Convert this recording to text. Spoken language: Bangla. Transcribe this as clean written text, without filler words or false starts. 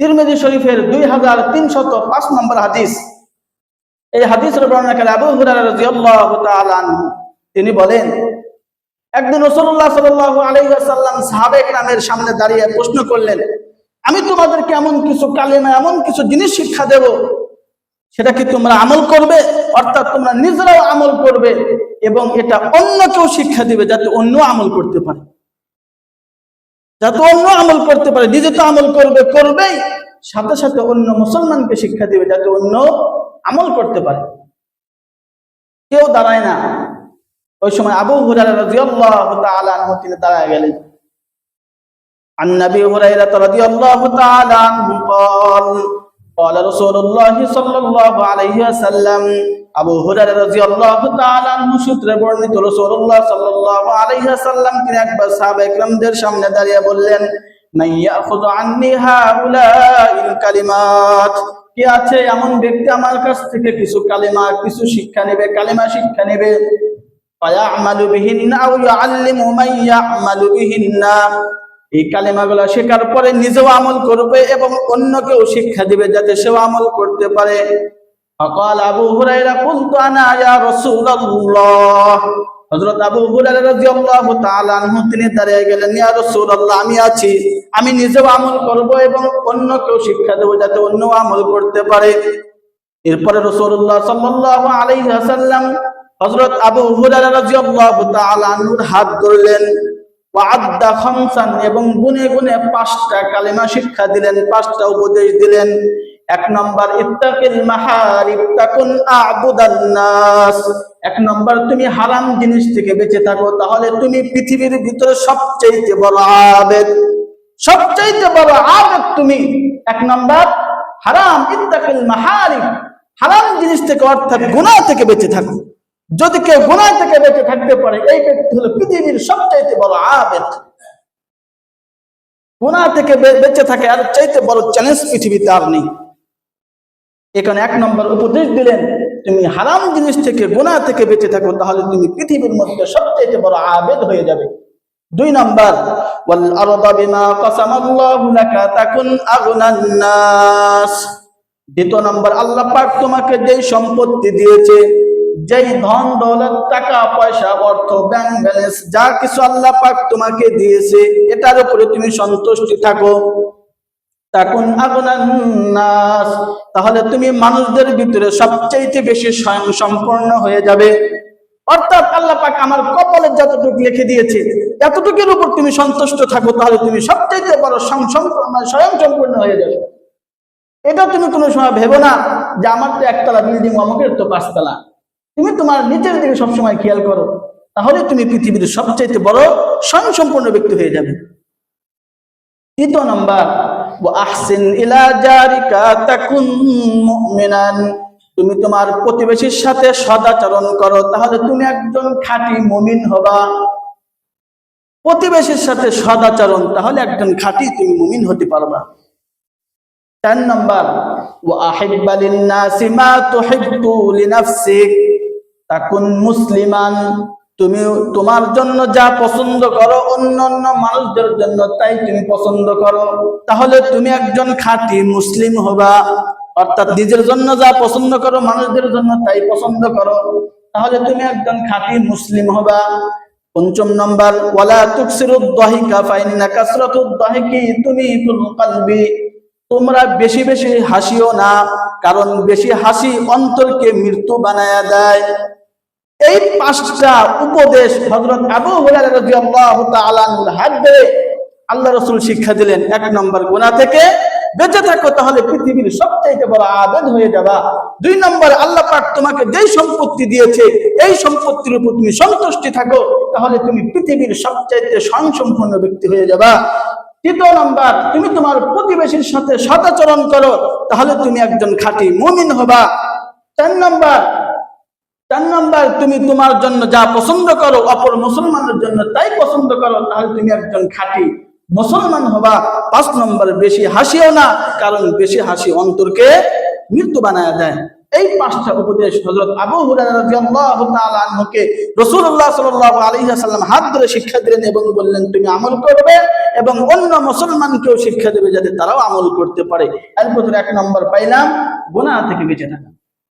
তিরমিজি শরীফের 2305 নম্বর হাদিস। এই হাদিসের বর্ণনাকারী আবু হুরায়রা রাদিয়াল্লাহু তাআলা আনহু তিনি বলেন, একদিন রাসূলুল্লাহ সাল্লাল্লাহু আলাইহি ওয়াসাল্লাম সাহাবায়ে কেরামের সামনে দাঁড়িয়ে প্রশ্ন করলেন, আমি তোমাদেরকে এমন কিছু কালিমা, এমন কিছু জিনিস শিক্ষা দেব, সেটা কি তোমরা আমল করবে? অর্থাৎ তোমরা নিজেরাও আমল করবে এবং এটা অন্যকেও শিক্ষা দিবে, যাতে অন্য আমল করতে পারে, নিজে তো আমল করবেই, সাথে সাথে অন্য মুসলমানকে শিক্ষা দিবে, যাতে অন্য আমল করতে পারে। কেউ দাঁড়ায় না। ওই সময় আবু হুরায়রা রাদিয়াল্লাহু তাআলা আনহু তিনি দাঁড়ায় গেলেন। আন নবী হুরায়রা রাদিয়াল্লাহু তাআলা আনহু قال قال رسول الله صلى الله عليه وسلم আবু হুরায়রা রাদিয়াল্লাহু তাআলা আনহু সূত্রে বর্ণিত রাসূলুল্লাহ সাল্লাল্লাহু আলাইহি ওয়াসাল্লাম তিনি একবার সাহাবায়ে কেরামদের সামনে দাঁড়িয়ে বললেন, মান ইয়াখুযু আন্নি হাউলাইল কালিমাত, কি আছে এমন ব্যক্তি আমার কাছ থেকে কিছু কালিমা, কিছু শিক্ষা নেবে, কালিমা শিক্ষা নেবে, ফায়ামালু বিহিন্না আও ইউআল্লিমু মান ইয়ামালু বিহিন্না, এই কালিমাগুলো শেখার পরে নিজেও আমল করবে এবং অন্যকেও শিক্ষা দিবে, যাতে সেও আমল করতে পারে। ফাকাল আবু হুরায়রা কুনতু আনা ইয়া রাসূলুল্লাহ, হযরত আবু হুরায়রা রাদিয়াল্লাহু তাআলা আনহু তিনি দাঁড়িয়ে গেলেন, ইয়া রাসূলুল্লাহ, আমি আছি, আমি নিজেও আমল করব এবং অন্যকেও শিক্ষা দেব, যাতে অন্যও আমল করতে পারে। এরপরে রাসূলুল্লাহ সাল্লাল্লাহু আলাইহি ওয়াসাল্লাম হযরত আবু হুরায়রা রাদিয়াল্লাহু তাআলা আনহুর হাত ধরলেন, ওয়া'আদ্দা খামসান, এবং গুনে গুনে 5টা কালিমা শিক্ষা দিলেন, 5টা উপদেশ দিলেন। 1 নম্বর, ইত্তাকিল মাহারিম তাকুন আ'বুদান নাস, 1 নম্বর, তুমি হারাম জিনিস থেকে বেঁচে থাকো, তাহলে তুমি পৃথিবীর ভিতরে সবচেয়ে বড় আবেদ, তুমি। 1 নম্বর হারাম, ইত্তাকিল মাহারিম, হারাম জিনিস থেকে অর্থাৎ গুনাহ থেকে বেঁচে থাকো। যদি কেউ গুনাহ থেকে বেঁচে থাকতে পারে, এই ব্যক্তি হলো পৃথিবীর সবচেয়ে বড় আবেদ। গুনাহ থেকে বেঁচে থাকে আর চাইতে বড় চ্যালেঞ্জ পৃথিবীতে আর নেই। এখানে 1 নম্বর উপদেশ দিলেন, তুমি হারাম জিনিস থেকে, গুনাহ থেকে বেঁচে থাকো, তাহলে তুমি পৃথিবীর মধ্যে সবচেয়ে বড় আবেদ হয়ে যাবে। 2 নম্বর, ওয়াল আরদা বিমা কাসামাল্লাহু লাকা তাকুন আগনান নাস, 2 নম্বর, আল্লাহ পাক তোমাকে যেই সম্পত্তি দিয়েছে, যেই ধন দৌলত, টাকা পয়সা, অর্থ, ব্যাংক ব্যালেন্স, যা কিছু আল্লাহ পাক তোমাকে দিয়েছে, এটার উপরে তুমি সন্তুষ্টি থাকো। তাকুন আগনান নাস, তাহলে তুমি মানুষদের ভিতরে সবচেয়ে বেশি স্বয়ং সম্পূর্ণ হয়ে যাবে। অর্থাৎ আল্লাহ পাক আমার কপালে যতটুকু লিখে দিয়েছে, এতটুকুর উপর তুমি সন্তুষ্ট থাকো, তাহলে তুমি সবচেয়ে বড় স্বয়ং সম্পূর্ণ হয়ে যাবে। এটা তুমি কোনো সময় ভেবো না যে আমার তো 1 তলা বিল্ডিং, অমুকের তো 5 তলা। তুমি তোমার নিচের দিকে সবসময় খেয়াল করো, তাহলে তুমি পৃথিবীর সবচেয়ে বড় স্বয়ং সম্পূর্ণ ব্যক্তি হয়ে যাবে। 3 নম্বর, ওয়া আহসিন ইলা জারিকা তাকুন মুমিনান, তুমি তোমার প্রতিবেশীর সাথে সদাচরণ করো, তাহলে তুমি একজন খাঁটি মুমিন হবা। প্রতিবেশীর সাথে সদাচরণ, তাহলে একজন খাঁটি তুমি মুমিন হতে পারবা। 4 নম্বর, ওয়া আহিব্বা লিন-নাসি মা তুহিব্বু লিনাফসিক তাকুন মুসলিমান, তুমি তোমার জন্য যা পছন্দ করো, অন্যান্য মানুষদের জন্য তাই তুমি পছন্দ করো, তাহলে তুমি একজন খাঁটি মুসলিম হবা। অর্থাৎ নিজের জন্য যা পছন্দ করো, মানুষদের জন্য তাই পছন্দ করো, তাহলে তুমি একজন খাঁটি মুসলিম হবা। 5 নম্বর, ওয়ালা তুকসিরুদ দাহিকা ফাইন্না কাসরাতুদ দাহিকি তুমিতুল কলবি, তোমরা বেশি বেশি হাসিও না, কারণ বেশি হাসি অন্তরকে মৃত্যু বানায়া দেয়। এই 5টা উপদেশ হযরত আবু হুরায়রা রাদিয়াল্লাহু তাআলা আনহুর হাত ধরে আল্লাহ রাসূল শিক্ষা দিলেন। 1 নম্বর, গুনাহ থেকে বেঁচে থাকো, তাহলে পৃথিবীর সবচেয়ে বড় আবেদ হয়ে যাবা। 2 নম্বর, আল্লাহ পাক তোমাকে যেই সম্পত্তি দিয়েছে, এই সম্পত্তির উপর তুমি সন্তুষ্টি থাকো, তাহলে তুমি পৃথিবীর সবচেয়ে স্বয়ংসম্পূর্ণ ব্যক্তি হয়ে যাবা। 3 নম্বর, তুমি তোমার প্রতিবেশীর সাথে সদাচরণ করো, তাহলে তুমি একজন খাঁটি মুমিন হবা। 4 নম্বর, তুমি তোমার জন্য যা পছন্দ করো, অপর মুসলমানের জন্য তাই পছন্দ করো, তাহলে তুমি একজন খাঁটি মুসলমান হবা। 5 নম্বর, বেশি হাসিও না, কারণ বেশি হাসি অন্তরকে মৃত্যু বানায় দেয়। এই এই 5টা উপদেশ হযরত আবু হুরায়রা রাদিয়াল্লাহু তাআলা আনহুকে রাসূলুল্লাহ সাল্লাল্লাহু আলাইহি ওয়াসাল্লাম হাত ধরে শিক্ষা দিলেন এবং বললেন তুমি আমল করবে এবং অন্য মুসলমানকেও শিক্ষা দেবে যাতে তারাও আমল করতে পারে। এর ভিতরে 1 নম্বর পাইলাম গুনাহ থেকে বেঁচে থাকা।